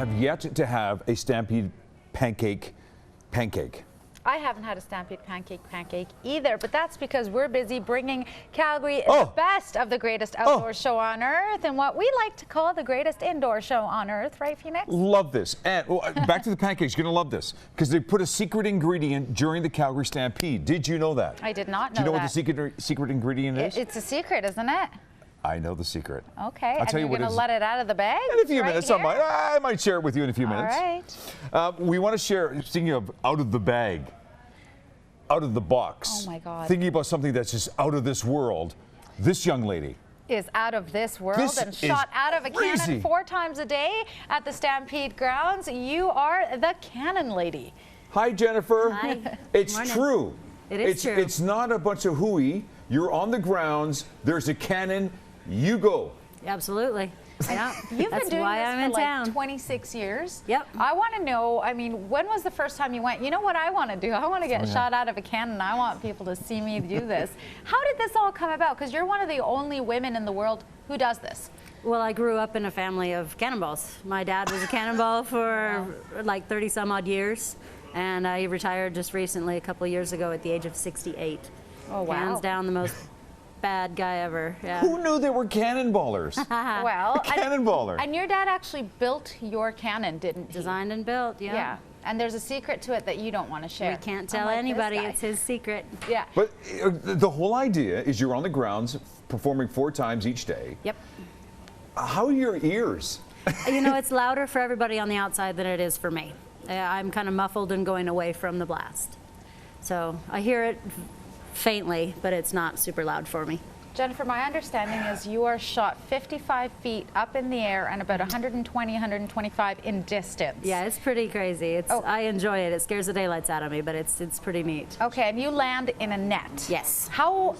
have yet to have a Stampede pancake. I haven't had a Stampede pancake either, but that's because we're busy bringing Calgary the best of the greatest outdoor show on earth and what we like to call the greatest indoor show on earth, right, Phoenix? Love this. And back to the pancakes, you're going to love this because they put a secret ingredient during the Calgary Stampede. Did you know that? I did not know that. Do you know what the secret ingredient is? It's a secret, isn't it? I know the secret. Okay, I'll tell you you're going to let it out of the bag? In a few minutes. I might share it with you in a few minutes. All right. We want to share, speaking of out of the bag, out of the box. Oh my God. Thinking about something that's just out of this world. This young lady is out of this world and shot out of a cannon 4 times a day at the Stampede grounds. You are the cannon lady. Hi, Jennifer. Hi. It's true. It is true. It's not a bunch of hooey. You're on the grounds. There's a cannon. You go. Absolutely. Yeah. You've That's been doing why this I'm for in like town. 26 years. Yep. I want to know, I mean, when was the first time you went, you know what I want to do? I want to get shot out of a cannon. I want people to see me do this. How did this all come about? Because you're one of the only women in the world who does this. Well, I grew up in a family of cannonballs. My dad was a cannonball for like 30 some odd years, and I retired just recently, a couple of years ago, at the age of 68. Oh, wow. Hands down the most bad guy ever. Yeah. Who knew they were cannonballers? Well, Cannonballer. And your dad actually built your cannon, didn't he? Designed and built, yeah. Yeah. And there's a secret to it that you don't want to share. We can't tell Unlike anybody. this guy. It's his secret. Yeah. But the whole idea is you're on the grounds performing 4 times each day. Yep. How are your ears? You know, it's louder for everybody on the outside than it is for me. I'm kind of muffled and going away from the blast. So I hear it faintly, but it's not super loud for me. Jennifer, my understanding is you are shot 55 feet up in the air and about 120, 125 in distance. Yeah, it's pretty crazy. I enjoy it. It scares the daylights out of me, but it's pretty neat. Okay, and you land in a net. Yes. How,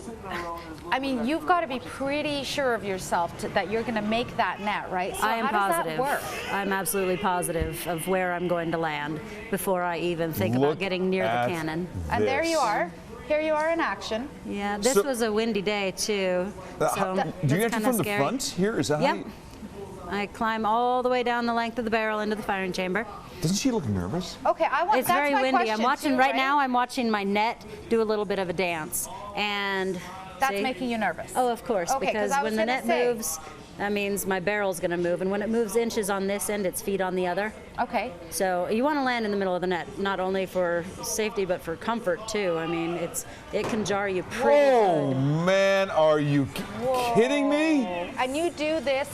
I mean, you've got to be pretty sure of yourself that you're going to make that net, right? So I am how positive. Does that work? I'm absolutely positive of where I'm going to land before I even think about getting near the cannon. And there you are. Here you are in action. Yeah, this was a windy day too. So do you enter from the front here? Is that how you... I climb all the way down the length of the barrel into the firing chamber. Doesn't she look nervous? Okay, it's very windy. I'm watching right now. I'm watching my net do a little bit of a dance, and that's making you nervous. Oh, of course, because when the net moves, that means my barrel's going to move, and when it moves inches on this end, it's feet on the other. Okay. So you want to land in the middle of the net, not only for safety but for comfort too. I mean, it can jar you pretty good. Man, are you kidding me? And you do this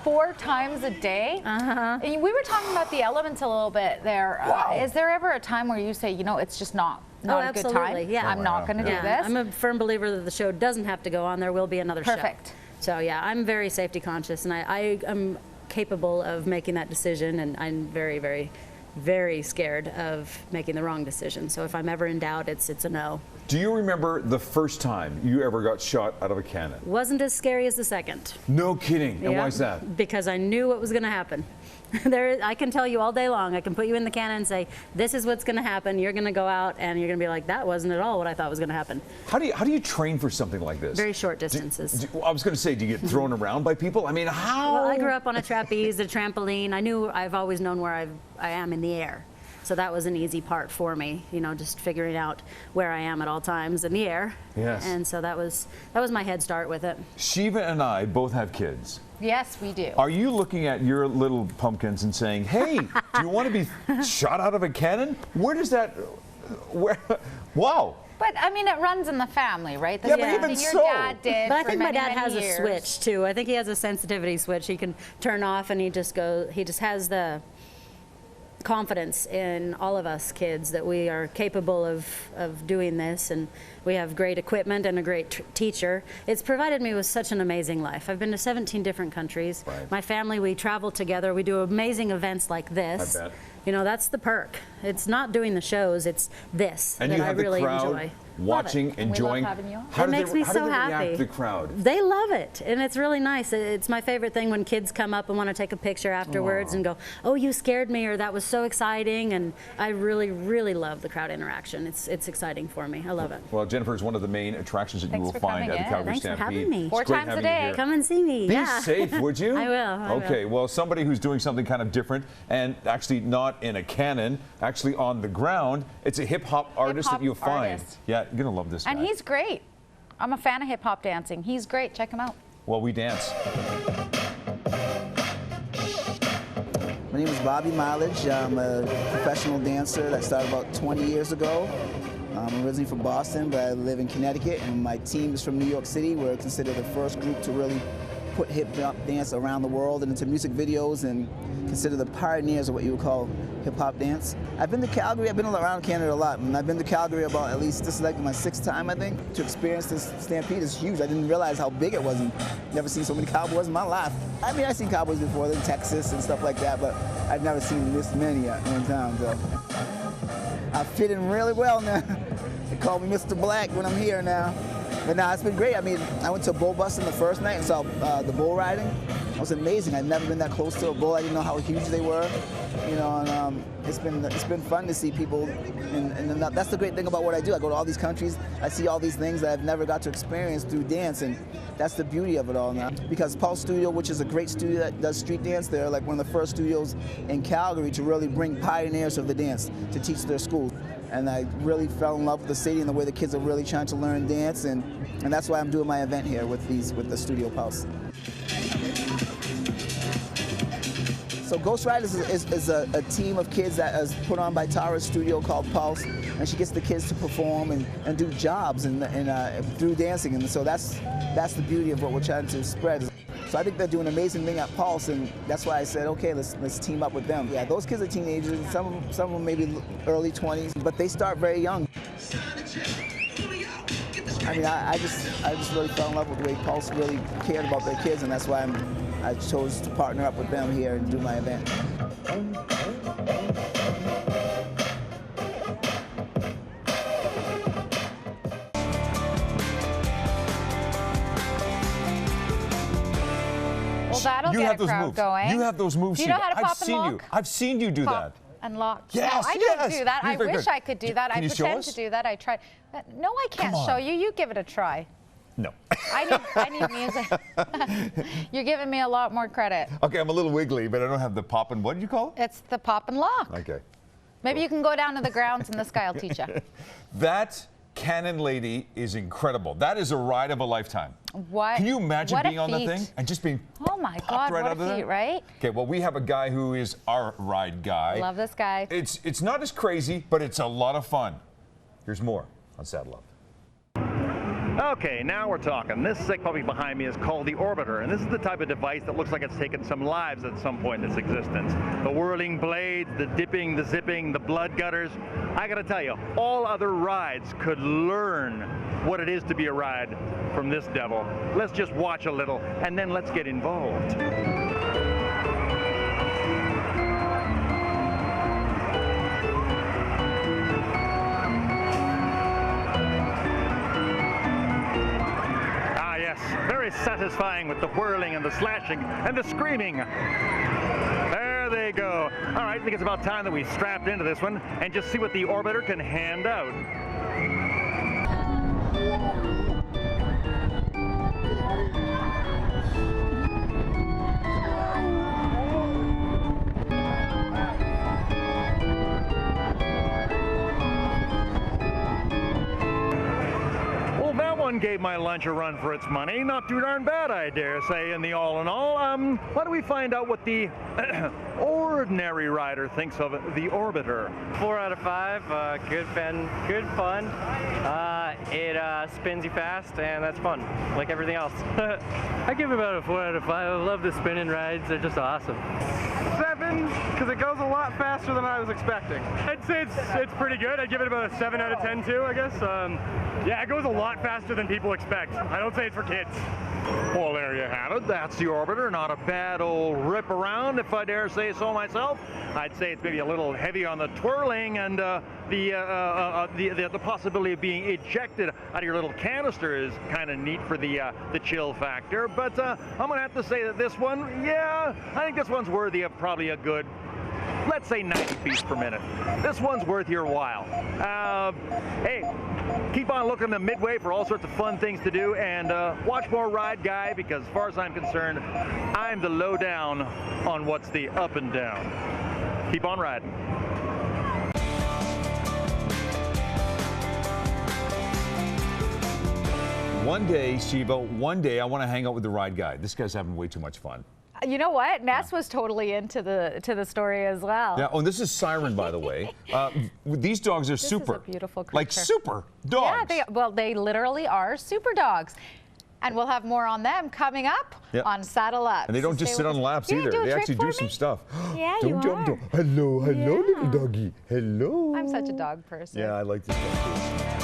4 times a day? And we were talking about the elements a little bit there. Is there ever a time where you say, you know, it's just not a good time? Yeah. I'm not going to do this. I'm a firm believer that the show doesn't have to go on. There will be another show. Perfect. So yeah, I'm very safety conscious, and I am capable of making that decision, and I'm very, very, very scared of making the wrong decision. So if I'm ever in doubt, it's a no. Do you remember the first time you ever got shot out of a cannon? Wasn't as scary as the second. No kidding. And why is that? Because I knew what was going to happen. I can tell you all day long. I can put you in the cannon and say, this is what's going to happen. You're going to go out and you're going to be like, that wasn't at all what I thought was going to happen. How do you train for something like this? Very short distances. I was going to say, do you get thrown around by people? I mean, how? Well, I grew up on a trapeze, a trampoline. I've always known where I am in the air. So that was an easy part for me, you know, just figuring out where I am at all times in the air. Yes. And so that was my head start with it. Shiva and I both have kids. Yes, we do. Are you looking at your little pumpkins and saying, hey, do you want to be shot out of a cannon? Where does that, wow. But I mean, it runs in the family, right? Yeah, but even your so. dad did. But I think my dad has years. a switch too. I think he has a sensitivity switch. He can turn off, and he just has the confidence in all of us kids that we are capable of doing this, and we have great equipment and a great teacher. It's provided me with such an amazing life. I've been to 17 different countries. Right. My family, we travel together. We do amazing events like this. I bet. You know, that's the perk. It's not doing the shows, it's this And that you I have really the crowd enjoy. watching, enjoying. having you on. How It do makes they, me how so do they react happy. to the crowd? They love it, and it's really nice. It's my favorite thing when kids come up and want to take a picture afterwards and go, "Oh, you scared me," or "That was so exciting." And I really, really love the crowd interaction. It's exciting for me. I love it. Well, Jennifer is one of the main attractions that you Thanks will for find coming at the in. Calgary Thanks for Stampede. having me. It's 4 great times a having you day. here. Come and see me. Be Yeah. safe, would you? I will. Okay, well, somebody who's doing something kind of different and actually not in a cannon, actually on the ground. It's a hip hop artist that Hip-hop you'll find. artist. Yeah, you're gonna love this guy. And he's great. I'm a fan of hip hop dancing. He's great. Check him out. Well, we dance. My name is Bobby Mileage. I'm a professional dancer that started about 20 years ago. I'm originally from Boston, but I live in Connecticut, and my team is from New York City. We're considered the first group to really put hip-hop dance around the world and into music videos, and considered the pioneers of what you would call hip-hop dance. I've been to Calgary. I've been around Canada a lot, and I've been to Calgary about at least, this is like my 6th time, I think. To experience this Stampede is huge. I didn't realize how big it was, and never seen so many cowboys in my life. I mean, I've seen cowboys before in Texas and stuff like that, but I've never seen this many at one time, so. I fit in really well now. They call me Mr. Black when I'm here now. But nah, it's been great. I mean, I went to a bull busting the first night and saw the bull riding. It was amazing. I'd never been that close to a bull. I didn't know how huge they were. You know, and it's been fun to see people. And that's the great thing about what I do. I go to all these countries. I see all these things that I've never got to experience through dance, and that's the beauty of it all now. Because Pulse Studio, which is a great studio that does street dance, they're like one of the first studios in Calgary to really bring pioneers of the dance to teach their schools. And I really fell in love with the city and the way the kids are really trying to learn dance, and that's why I'm doing my event here with the Studio Pulse. So Ghost Riders is a team of kids that is put on by Tara's studio called Pulse, and she gets the kids to perform and do jobs through dancing, and so that's the beauty of what we're trying to spread. So I think they're doing an amazing thing at Pulse, and that's why I said, okay, let's team up with them. Yeah, those kids are teenagers, some of them maybe early 20s, but they start very young. I mean, I just really fell in love with the way Pulse really cared about their kids, and that's why I chose to partner up with them here and do my event. Well, that'll You get have a those crowd moves. going. You have those moves. Do you know Sheila. how to pop and lock? I've seen you do Pop that. and lock. Yes, no, I yes. don't do that. You're I very wish good. I could do that. Can I you show pretend us? to do that. I try. No, I can't Come on. show you. You give it a try. No. I need music. You're giving me a lot more credit. Okay, I'm a little wiggly, but I don't have the pop and what did you call it? It's the pop and lock. Okay. Maybe you can go down to the grounds and this guy will teach you. That cannon lady is incredible. That is a ride of a lifetime. What? Can you imagine what a being on that feat. thing and just being Oh my popped God, right what out a of feat, there? right? Okay, well, we have a guy who is our ride guy. Love this guy. It's not as crazy, but it's a lot of fun. Here's more on Saddle Up. Okay, now we're talking. This sick puppy behind me is called the Orbiter, and this is the type of device that looks like it's taken some lives at some point in its existence. The whirling blades, the dipping, the zipping, the blood gutters. I gotta tell you, all other rides could learn what it is to be a ride from this devil. Let's just watch a little, and then let's get involved. Very satisfying with the whirling and the slashing and the screaming. There they go. All right, I think it's about time that we strapped into this one and just see what the Orbiter can hand out. Gave my lunch a run for its money. Not too darn bad, I dare say, in the all in all. Why don't we find out what the ordinary rider thinks of the Orbiter? 4 out of 5. Good fun. It spins you fast, and that's fun, like everything else. I give it about a 4 out of 5. I love the spinning rides. They're just awesome. 7, because it goes a lot faster than I was expecting. I'd say it's pretty good. I'd give it about a 7 out of 10 too, I guess. Yeah, it goes a lot faster than people expect. I don't say it's for kids. Well, there you have it. That's the Orbiter. Not a bad old rip around, if I dare say so myself. I'd say it's maybe a little heavy on the twirling, and the possibility of being ejected out of your little canister is kind of neat for the chill factor. But I'm going to have to say that this one, yeah, I think this one's worthy of probably a good, let's say 90 beats per minute. This one's worth your while. Hey, keep on looking at Midway for all sorts of fun things to do, and watch more Ride Guy, because as far as I'm concerned, I'm the lowdown on what's the up and down. Keep on riding. One day, Shiva, one day I want to hang out with the Ride Guy. This guy's having way too much fun. You know what? Ness was totally into the story as well. Yeah. Oh, and this is Siren, by the way. These dogs are super. This is a beautiful creature. Like super dogs. Yeah, they literally are super dogs. And we'll have more on them coming up on Saddle Up. And they don't just sit on laps either. They actually do some stuff. Yeah, you are. Hello, little doggy. Hello. I'm such a dog person. Yeah, I like this dog too.